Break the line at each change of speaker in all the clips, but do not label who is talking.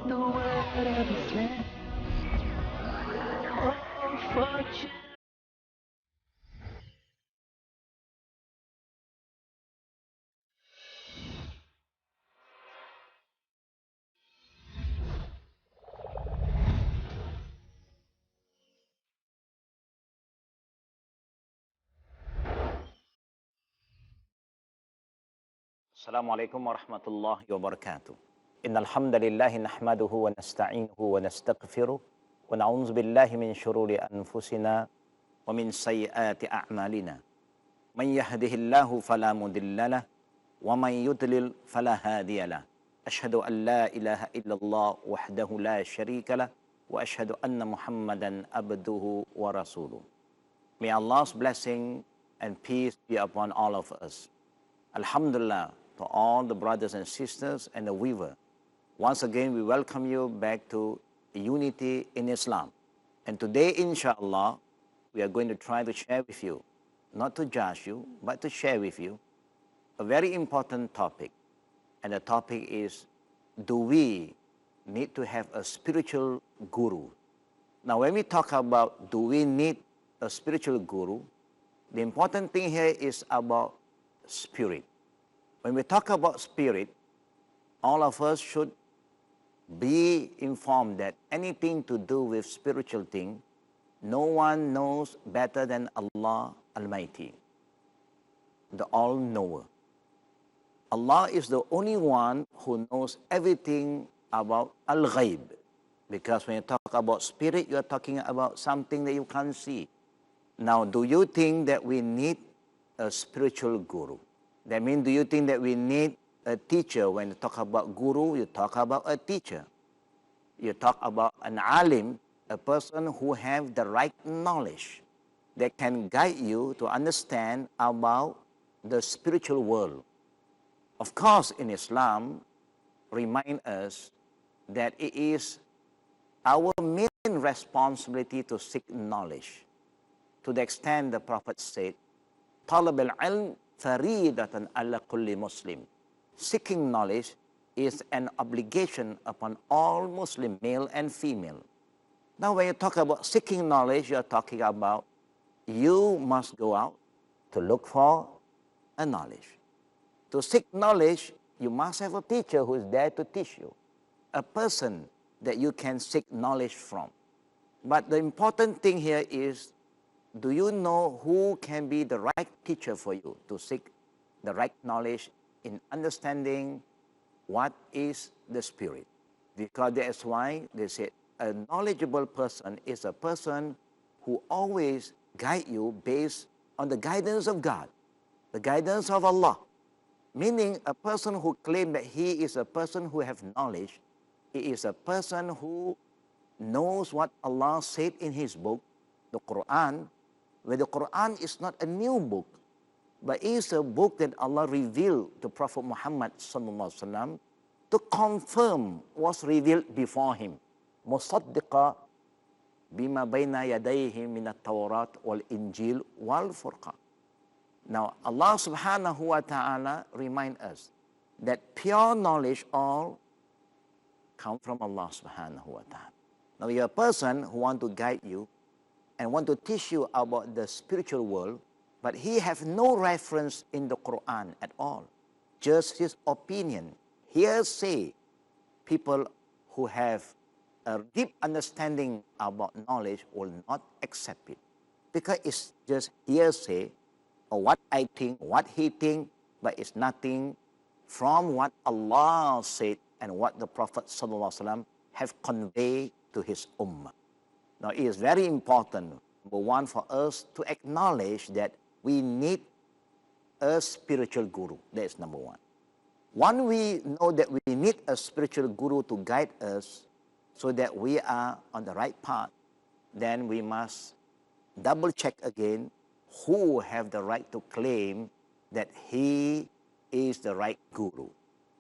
the word of Islam. Oh, fortune.
Assalamualaikum warahmatullahi wabarakatuh. Innal hamdalillah nahmaduhu wa nasta'inuhu wa nastaghfiruh wa na'udzu billahi min shururi anfusina wa min sayyiati a'malina. Man yahdihillahu fala mudhillalah wa man yudlil fala hadiyalah. Asyhadu an la ilaha illallah wahdahu la syarikalah wa asyhadu anna Muhammadan abduhu wa rasuluh. May Allah's blessing and peace be upon all of us. Alhamdulillah to all the brothers and sisters and the weaver. Once again, we welcome you back to Unity in Islam. And today, inshallah, we are going to try to share with you, not to judge you, but to share with you a very important topic. And the topic is, do we need to have a spiritual guru? Now, when we talk about do we need a spiritual guru, the important thing here is about spirit. When we talk about spirit, all of us should be informed that anything to do with spiritual thing, no one knows better than Allah Almighty, the All-Knower. Allah is the only one who knows everything about Al-Ghaib. Because when you talk about spirit, you are talking about something that you can't see. Now, do you think that we need a spiritual guru? That means, do you think that we need a teacher? When you talk about guru, you talk about a teacher. You talk about an alim, a person who have the right knowledge that can guide you to understand about the spiritual world. Of course, in Islam, remind us that it is our main responsibility to seek knowledge. To the extent the Prophet said, "Talab al-ilm faridatan ala kulli Muslim." Seeking knowledge is an obligation upon all Muslim, male and female. Now, when you talk about seeking knowledge, you are talking about you must go out to look for a knowledge. To seek knowledge, you must have a teacher who is there to teach you, a person that you can seek knowledge from. But the important thing here is, do you know who can be the right teacher for you to seek the right knowledge in understanding what is the spirit? Because that's why they say a knowledgeable person is a person who always guide you based on the guidance of God, the guidance of Allah. Meaning a person who claims that he is a person who has knowledge, he is a person who knows what Allah said in his book, the Quran, where the Quran is not a new book, but is a book that Allah revealed to Prophet Muhammad sallallahu alaihi wasallam to confirm what's revealed before him. Musaddiqa bima bayna yadayhi min at-Tawrat wal-Injil wal-Furqan. Now, Allah subhanahu wa ta'ala remind us that pure knowledge all come from Allah subhanahu wa ta'ala. Now, you're a person who want to guide you and want to teach you about the spiritual world, but he have no reference in the Quran at all. Just his opinion. Hearsay. People who have a deep understanding about knowledge will not accept it, because it's just hearsay, or what I think, what he think, but it's nothing from what Allah said and what the Prophet ﷺ have conveyed to his ummah. Now, it is very important, number one, for us to acknowledge that we need a spiritual guru. That is number one. One, we know that we need a spiritual guru to guide us so that we are on the right path. Then we must double check again who have the right to claim that he is the right guru,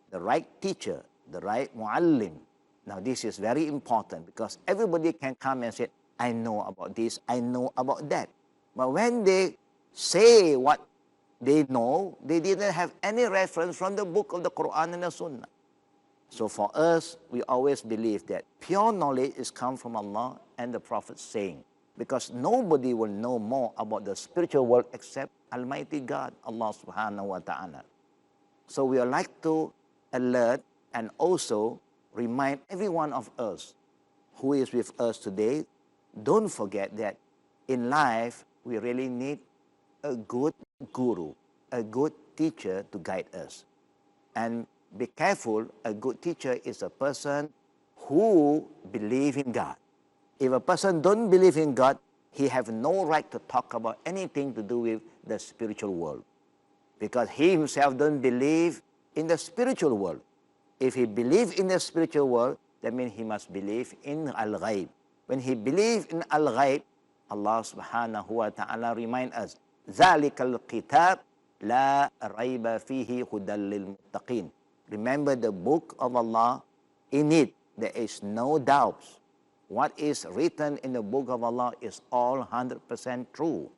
the right teacher, the right muallim. Now, this is very important, because everybody can come and say, I know about this, I know about that. But when they say what they know, they didn't have any reference from the book of the Quran and the Sunnah. So for us, we always believe that pure knowledge is come from Allah and the Prophet saying, because nobody will know more about the spiritual world except Almighty God, Allah subhanahu wa ta'ala. So we would like to alert and also remind every one of us who is with us today, don't forget that in life, we really need a good guru, a good teacher to guide us. And be careful, a good teacher is a person who believes in God. If a person don't believe in God, he have no right to talk about anything to do with the spiritual world. Because he himself don't believe in the spiritual world. If he believes in the spiritual world, that means he must believe in Al-Ghaib. When he believes in Al-Ghaib, Allah subhanahu wa ta'ala remind us, ذَلِكَ الْكِتَابِ لَا رَيْبَ فِيهِ هُدًى لِلْمُتَّقِينَ. Remember the book of Allah, in it there is no doubts. What is written in the book of Allah is all 100% true.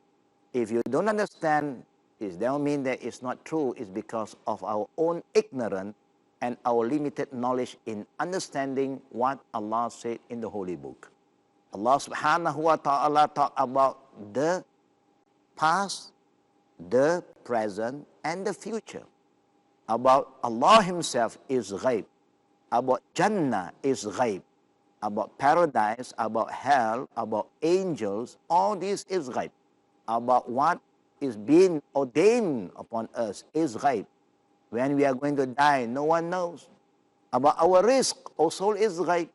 If you don't understand, it doesn't mean that it's not true. It's because of our own ignorance and our limited knowledge in understanding what Allah said in the Holy Book. Allah subhanahu wa ta'ala talk about the past, the present, and the future. About Allah himself is ghaib. About Jannah is ghaib. About paradise, about hell, about angels, all this is ghaib. About what is being ordained upon us is ghaib. When we are going to die, no one knows. About our risk also is ghaib.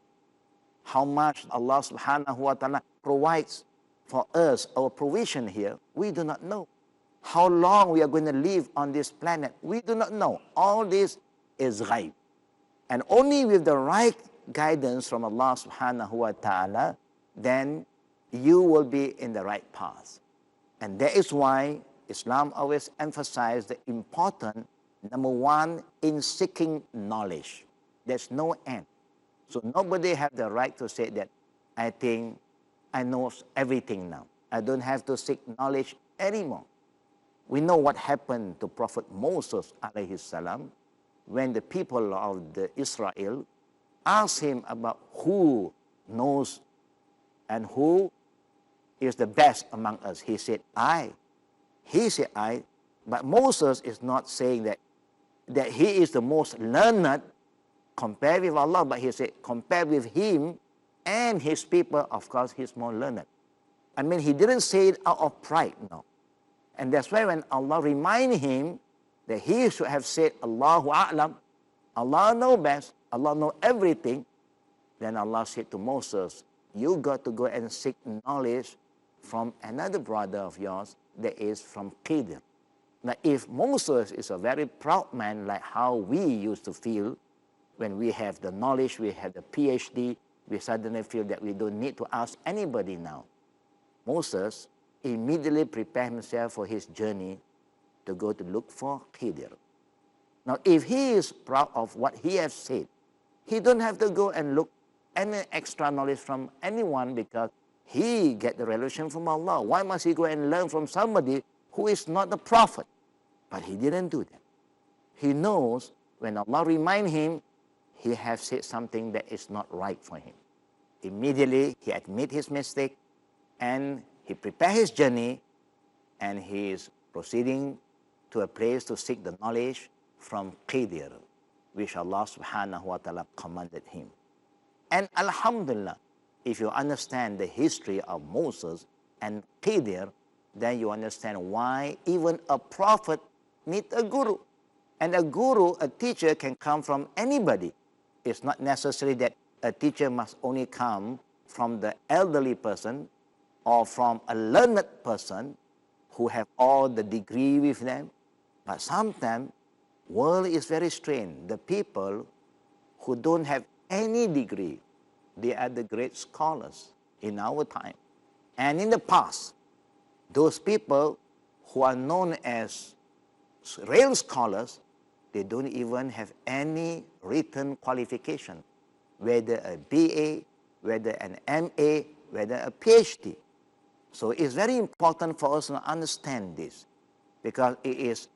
How much Allah subhanahu wa ta'ala provides for us, our provision here, we do not know. How long we are going to live on this planet, we do not know. All this is ghaib. And only with the right guidance from Allah subhanahu wa ta'ala, then you will be in the right path. And that is why Islam always emphasizes the important, number one, in seeking knowledge. There's no end. So nobody have the right to say that, I think I know everything now. I don't have to seek knowledge anymore. We know what happened to Prophet Moses alayhi salam when the people of Israel asked him about who knows and who is the best among us. He said, I. He said, I. But Moses is not saying that he is the most learned compared with Allah, but he said, compared with him and his people, of course, he's more learned. I mean, he didn't say it out of pride, no. And that's why when Allah reminded him that he should have said, Allahu A'lam, Allah know best, Allah know everything, then Allah said to Moses, you got to go and seek knowledge from another brother of yours that is from Khidir. Now, if Moses is a very proud man, like how we used to feel when we have the knowledge, we have the PhD, we suddenly feel that we don't need to ask anybody now. Moses immediately prepared himself for his journey to go to look for Khidir. Now, if he is proud of what he has said, he don't have to go and look any extra knowledge from anyone because he get the revelation from Allah. Why must he go and learn from somebody who is not the prophet? But he didn't do that. He knows when Allah remind him, he has said something that is not right for him. Immediately, he admit his mistake and he prepare his journey and he is proceeding to a place to seek the knowledge from Khidir, which Allah subhanahu wa ta'ala commanded him. And alhamdulillah, if you understand the history of Moses and Khidir, then you understand why even a prophet needs a guru. And a guru, a teacher, can come from anybody. It's not necessary that a teacher must only come from the elderly person or from a learned person who have all the degree with them. But sometimes, world is very strange. The people who don't have any degree, they are the great scholars in our time. And in the past, those people who are known as real scholars, they don't even have any written qualification, whether a BA, whether an MA, whether a PhD. So it's very important for us to understand this, because it is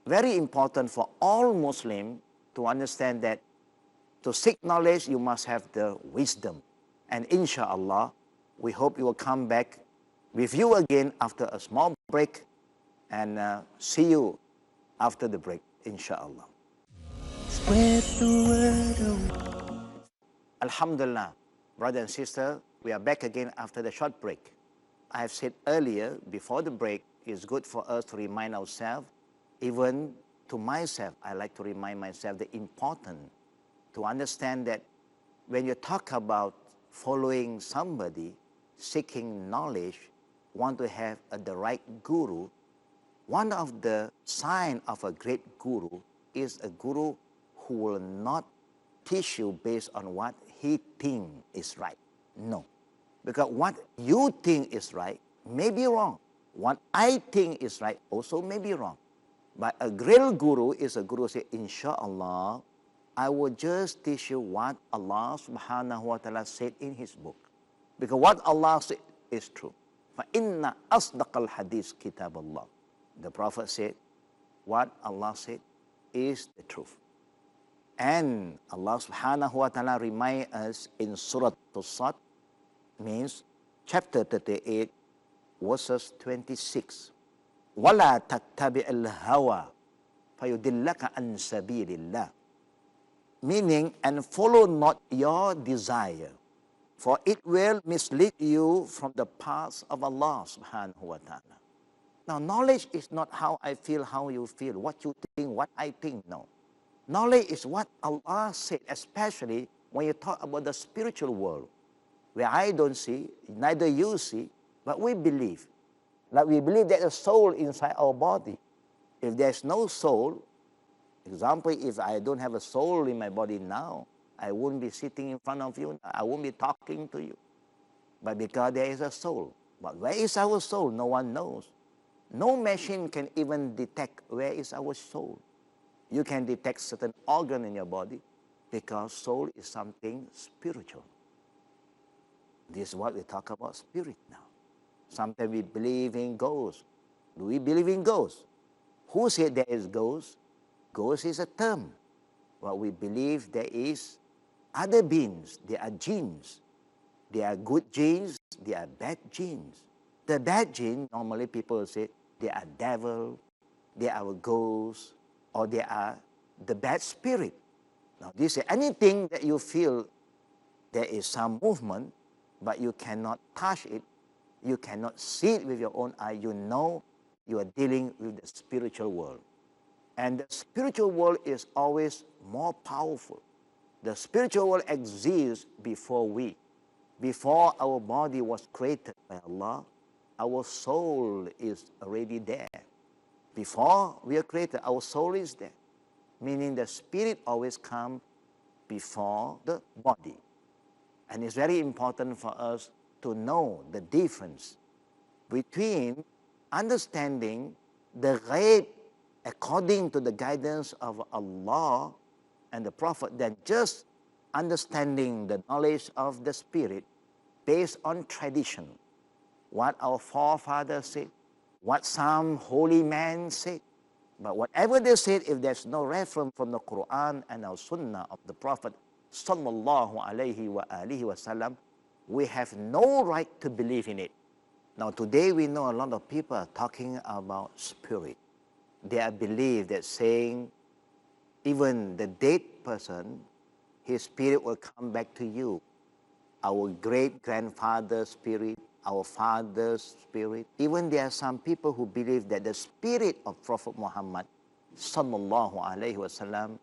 very important for all Muslims to understand that To seek knowledge, you must have the wisdom. And inshallah, we hope you will come back with you again after a small break, and see you after the break, inshallah.
Spread the word.
Alhamdulillah, brother and sister, we are back again after the short break. I have said earlier, before the break, it's good for us to remind ourselves, even to myself, I like to remind myself the importance to understand that when you talk about following somebody, seeking knowledge, want to have the right guru, one of the signs of a great guru is a guru who will not teach you based on what he thinks is right. No. Because what you think is right may be wrong. What I think is right also may be wrong. But a great guru is a guru who says, inshallah, I will just teach you what Allah subhanahu wa ta'ala said in his book. Because what Allah said is true. فَإِنَّ أَصْدَقَ الْحَدِيثِ كِتَابَ اللَّهِ. The Prophet said, what Allah said is the truth. And Allah subhanahu wa ta'ala reminds us in Surah As-Sad, means chapter 38, verses 26. وَلَا تَتَّبِعِ الْهَوَى فَيُدِلَّكَ عَنْ سَبِيلِ اللَّهِ. Meaning, and follow not your desire, for it will mislead you from the paths of Allah subhanahu wa ta'ala. Now, knowledge is not how I feel, how you feel, what you think, what I think, no. Knowledge is what Allah said, especially when you talk about the spiritual world, where I don't see, neither you see, but we believe. Like we believe there's a soul inside our body. If there's no soul, example, if I don't have a soul in my body now, I wouldn't be sitting in front of you, I won't be talking to you. But because there is a soul. But where is our soul? No one knows. No machine can even detect where is our soul. You can detect certain organ in your body because soul is something spiritual. This is what we talk about spirit now. Sometimes we believe in ghosts. Do we believe in ghosts? Who said there is ghosts? Ghost is a term. But we believe there is other beings. There are genes. There are good genes. There are bad genes. The bad gene, normally people say, they are devil, they are ghosts, or they are the bad spirit. Now, this is anything that you feel there is some movement, but you cannot touch it, you cannot see it with your own eye, you know you are dealing with the spiritual world. And the spiritual world is always more powerful. The spiritual world exists before we. Before our body was created by Allah, our soul is already there. Before we are created, our soul is there. Meaning the spirit always comes before the body. And it's very important for us to know the difference between understanding the ghaib according to the guidance of Allah and the Prophet than just understanding the knowledge of the spirit based on tradition. What our forefathers said, what some holy man said. But whatever they said, if there's no reference from the Quran and our Sunnah of the Prophet sallallahu alaihi wasallam, we have no right to believe in it. Now today we know a lot of people are talking about spirit. They are believed that saying even the dead person, his spirit will come back to you. Our great-grandfather's spirit, our father's spirit. Even there are some people who believe that the spirit of Prophet Muhammad sallallahu alaihi wasallam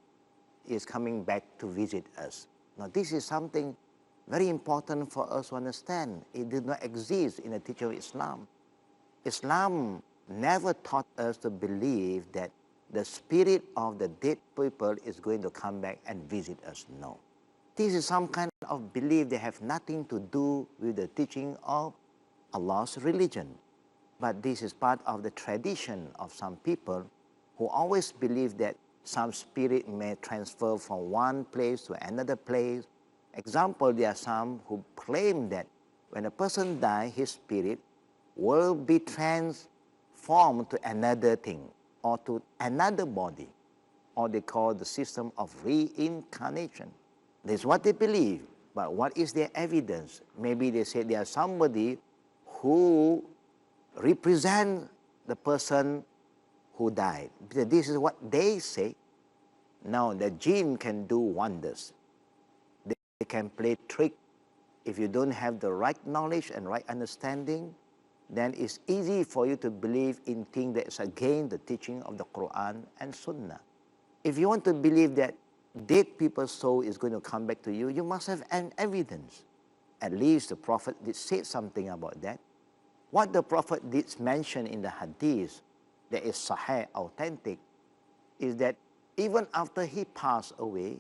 is coming back to visit us. Now this is something very important for us to understand. It did not exist in the teaching of Islam. Islam never taught us to believe that the spirit of the dead people is going to come back and visit us. No. This is some kind of belief that have nothing to do with the teaching of Allah's religion. But this is part of the tradition of some people who always believe that some spirit may transfer from one place to another place. Example, there are some who claim that when a person dies, his spirit will be transformed to another thing or to another body, or they call the system of reincarnation. This is what they believe. But what is their evidence? Maybe they say they are somebody who represent the person who died. This is what they say. Now, the jinn can do wonders. They can play trick. If you don't have the right knowledge and right understanding, then it's easy for you to believe in things that is against the teaching of the Quran and Sunnah. If you want to believe that dead people's soul is going to come back to you, you must have an evidence. At least the Prophet did say something about that. What the Prophet did mention in the hadith that is sahih, authentic, is that even after he passed away,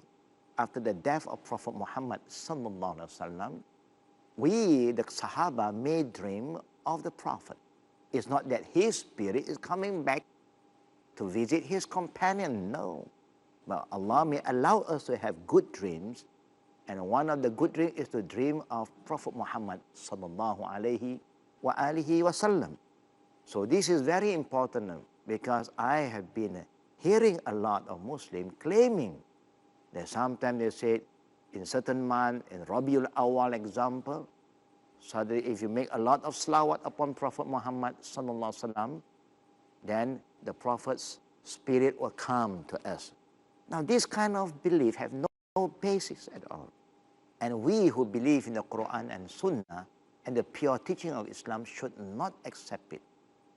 after the death of Prophet Muhammad sallallahu alaihi wasallam, we, the Sahaba, may dream of the Prophet. It's not that his spirit is coming back to visit his companion, no. But Allah may allow us to have good dreams, and one of the good dreams is to dream of Prophet Muhammad sallallahu alaihi wasallam. So this is very important because I have been hearing a lot of Muslims claiming that sometimes they say in certain month, in Rabiul Awal example, so that if you make a lot of salawat upon Prophet Muhammad sallallahu alaihi wasallam, then the Prophet's spirit will come to us. Now this kind of belief have no basis at all. And we who believe in the Quran and Sunnah and the pure teaching of Islam should not accept it.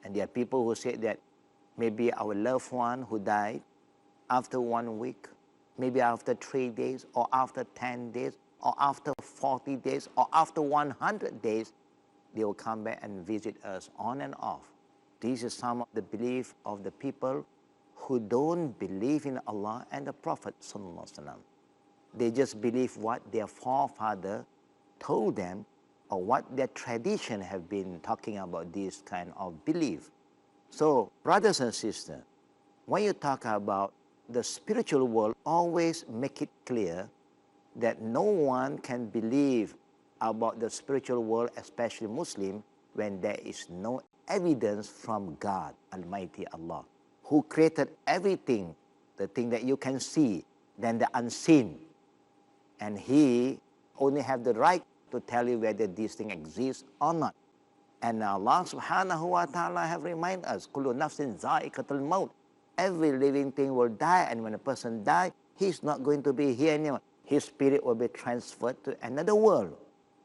And there are people who say that maybe our loved one who died after 1 week, maybe after 3 days, or after 10 days, or after 40 days, or after 100 days, they will come back and visit us on and off. This is some of the belief of the people who don't believe in Allah and the Prophet sallallahu alaihi wasallam. They just believe what their forefather told them or what their tradition have been talking about this kind of belief. So, brothers and sisters, when you talk about the spiritual world, always make it clear that no one can believe about the spiritual world, especially Muslim, when there is no evidence from God, Almighty Allah, who created everything, the thing that you can see, then the unseen. And He only have the right to tell you whether this thing exists or not. And Allah subhanahu wa ta'ala have reminded us, Kullu nafsin za'iqatul maut. Every living thing will die, and when a person dies, he's not going to be here anymore. His spirit will be transferred to another world,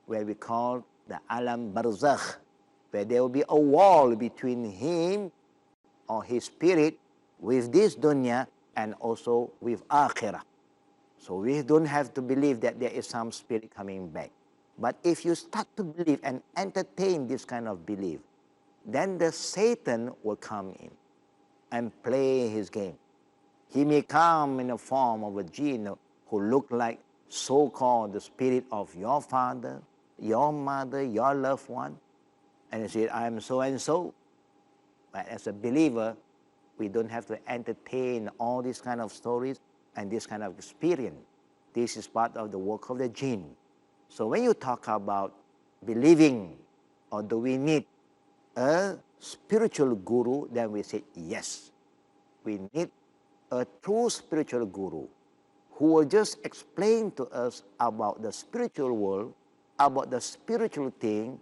where we call the alam barzakh, where there will be a wall between him or his spirit with this dunya and also with akhirah. So we don't have to believe that there is some spirit coming back. But if you start to believe and entertain this kind of belief, then the Satan will come in and play his game. He may come in the form of a jinn who look like so-called the spirit of your father, your mother, your loved one, and he said, I am so and so. But as a believer, we don't have to entertain all these kind of stories and this kind of experience. This is part of the work of the jinn. So when you talk about believing, or do we need a spiritual guru, then we say yes. We need a true spiritual guru who will just explain to us about the spiritual world, about the spiritual thing,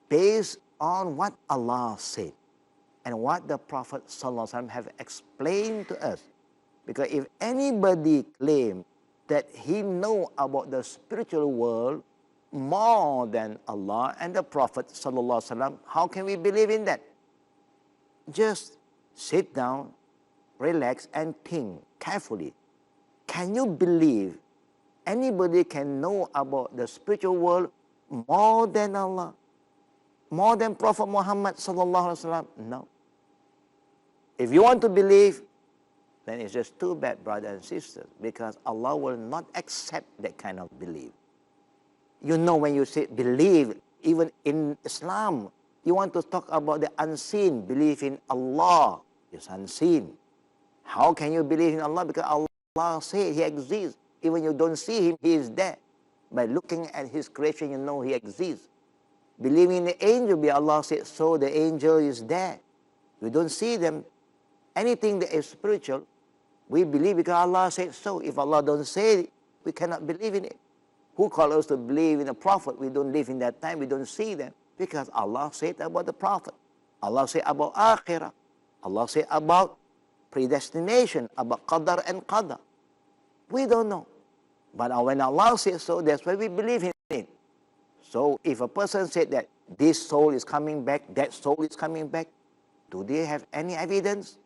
based on what Allah said and what the Prophet ﷺ have explained to us. Because if anybody claims that he know about the spiritual world more than Allah and the Prophet ﷺ, how can we believe in that? Just sit down, relax, and think carefully. Can you believe anybody can know about the spiritual world more than Allah? More than Prophet Muhammad sallallahu alaihi wasallam? No. If you want to believe, then it's just too bad, brothers and sisters, because Allah will not accept that kind of belief. You know, when you say believe, even in Islam, you want to talk about the unseen. Believe in Allah is unseen. How can you believe in Allah? Because Allah said He exists. Even you don't see Him, He is there. By looking at His creation, you know He exists. Believing in the angel, because Allah said, so the angel is there. We don't see them. Anything that is spiritual, we believe because Allah said so. If Allah don't say it, we cannot believe in it. Who called us to believe in the Prophet? We don't live in that time. We don't see them. Because Allah said about the Prophet. Allah said about Akhirah. Allah said about predestination, about Qadar and Qadar. We don't know. But when Allah says so, that's why we believe in it. So if a person said that this soul is coming back, that soul is coming back, do they have any evidence?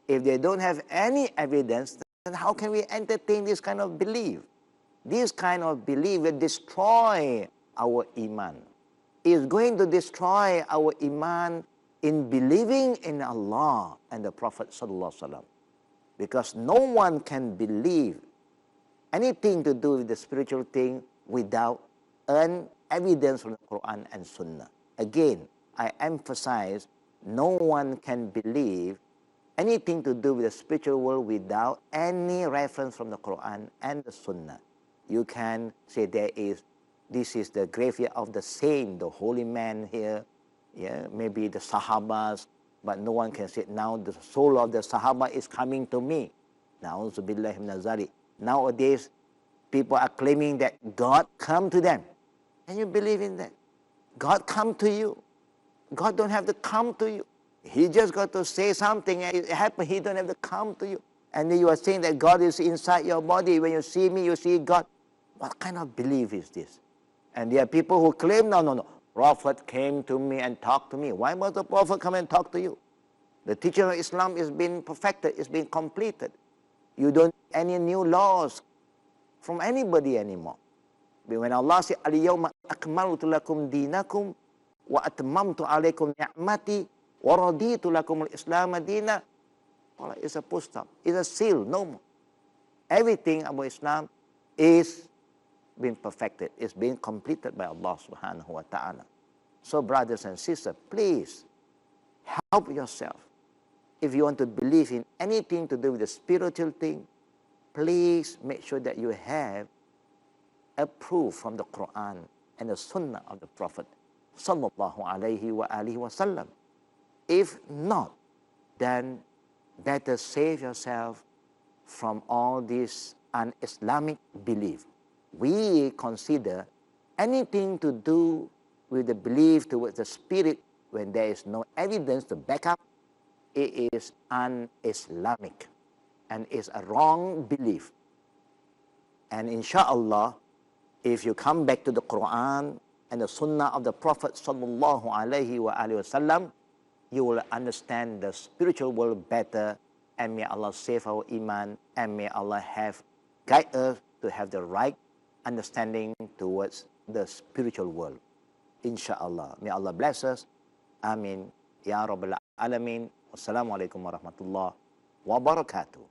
If they don't have any evidence, then how can we entertain this kind of belief? This kind of belief will destroy our iman. It's going to destroy our iman in believing in Allah and the Prophet Sallallahu Alaihi Wasallam. Because no one can believe anything to do with the spiritual thing without an evidence from the Quran and Sunnah. Again, I emphasize, no one can believe anything to do with the spiritual world without any reference from the Quran and the Sunnah. You can say this is the graveyard of the saint, the holy man here, yeah, maybe the Sahabas, but no one can say, now the soul of the Sahaba is coming to me. Na'udzubillahi min zalik. Nowadays, people are claiming that God come to them. Can you believe in that? God come to you. God don't have to come to you. He just got to say something and it happened. He don't have to come to you. And then you are saying that God is inside your body. When you see me, you see God. What kind of belief is this? And there are people who claim, no. Prophet came to me and talked to me. Why must the Prophet come and talk to you? The teaching of Islam is being perfected, it's being completed. You don't need any new laws from anybody anymore. But when Allah said, Al-yawma akmaltu lakum dinakum wa atmamtu alaykum ni'mati wa raditu lakum al-islam dina. Well, it's a full stop. It's a seal, no more. Everything about Islam is being perfected. It's being completed by Allah subhanahu wa ta'ala. So brothers and sisters, please help yourself. If you want to believe in anything to do with the spiritual thing, please make sure that you have a proof from the Quran and the Sunnah of the Prophet sallallahu alaihi wa alihi wasallam. If not, then better save yourself from all this un-Islamic belief. We consider anything to do with the belief towards the spirit when there is no evidence to back up, it is un-Islamic and is a wrong belief. And inshallah, if you come back to the Quran and the Sunnah of the Prophet sallallahu alaihi wasallam, you will understand the spiritual world better, and may Allah save our iman, and may Allah guide us to have the right understanding towards the spiritual world. Insha'Allah. May Allah bless us. Amin. Ya Rabbal Alameen. Wassalamualaikum warahmatullahi wabarakatuh.